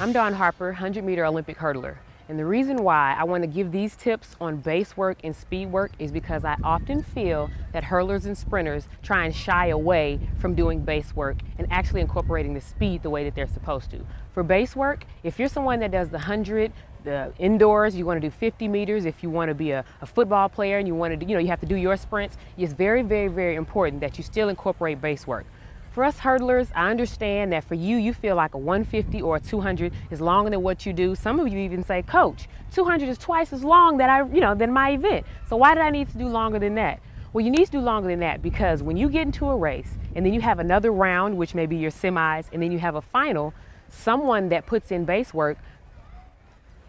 I'm Harper, 100-meter Olympic hurdler. And the reason why I want to give these tips on base work and speed work is because I often feel that hurdlers and sprinters try and shy away from doing base work and actually incorporating the speed the way that they're supposed to. For base work, if you're someone that does the 100, the indoors, you want to do 50 meters, if you want to be a football player and you want to do, you have to do your sprints, it's very, very, very important that you still incorporate base work. For us hurdlers, I understand that for you, you feel like a 150 or a 200 is longer than what you do. Some of you even say, Coach, 200 is twice as long than my event. So why did I need to do longer than that? Well, you need to do longer than that because when you get into a race and then you have another round, which may be your semis, and then you have a final, someone that puts in base work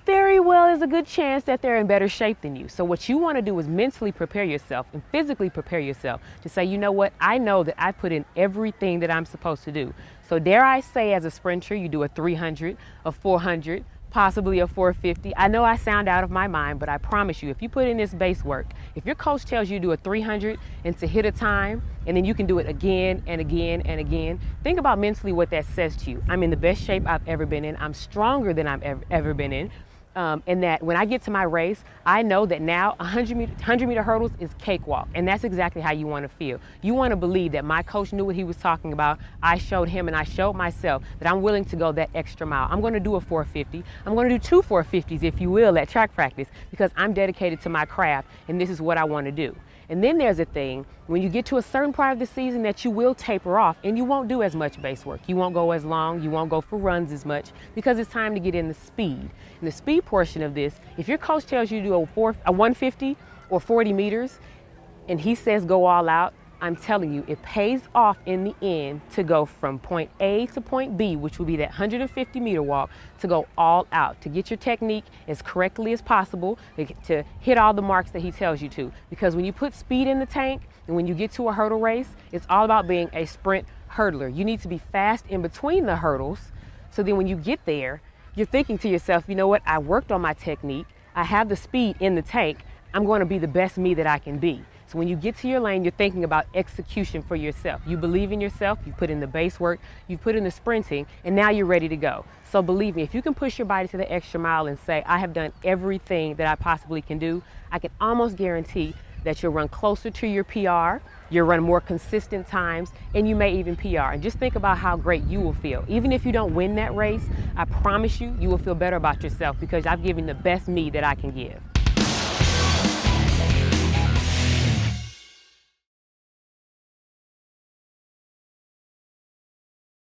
very well is a good chance that they're in better shape than you. So what you want to do is mentally prepare yourself and physically prepare yourself to say, you know what, I know that I put in everything that I'm supposed to do. So dare I say, as a sprinter, you do a 300, a 400, possibly a 450. I know I sound out of my mind, but I promise you, if you put in this base work, if your coach tells you to do a 300 and to hit a time, and then you can do it again and again and again, think about mentally what that says to you. I'm in the best shape I've ever been in. I'm stronger than I've ever been in. And that when I get to my race, I know that now 100-meter hurdles is cakewalk. And that's exactly how you want to feel. You want to believe that my coach knew what he was talking about. I showed him and I showed myself that I'm willing to go that extra mile. I'm going to do a 450. I'm going to do two 450s, if you will, at track practice because I'm dedicated to my craft and this is what I want to do. And then there's a thing, when you get to a certain part of the season that you will taper off and you won't do as much base work. You won't go as long, you won't go for runs as much because it's time to get in the speed. And the speed portion of this, if your coach tells you to do a 150 or 40 meters and he says go all out, I'm telling you, it pays off in the end to go from point A to point B, which will be that 150-meter walk, to go all out, to get your technique as correctly as possible, to hit all the marks that he tells you to. Because when you put speed in the tank and when you get to a hurdle race, it's all about being a sprint hurdler. You need to be fast in between the hurdles, so then when you get there, you're thinking to yourself, you know what, I worked on my technique, I have the speed in the tank, I'm going to be the best me that I can be. So when you get to your lane, you're thinking about execution for yourself. You believe in yourself, you put in the base work, you put in the sprinting, and now you're ready to go. So believe me, if you can push your body to the extra mile and say, I have done everything that I possibly can do, I can almost guarantee that you'll run closer to your PR, you'll run more consistent times, and you may even PR. And just think about how great you will feel. Even if you don't win that race, I promise you, you will feel better about yourself because I've given the best me that I can give.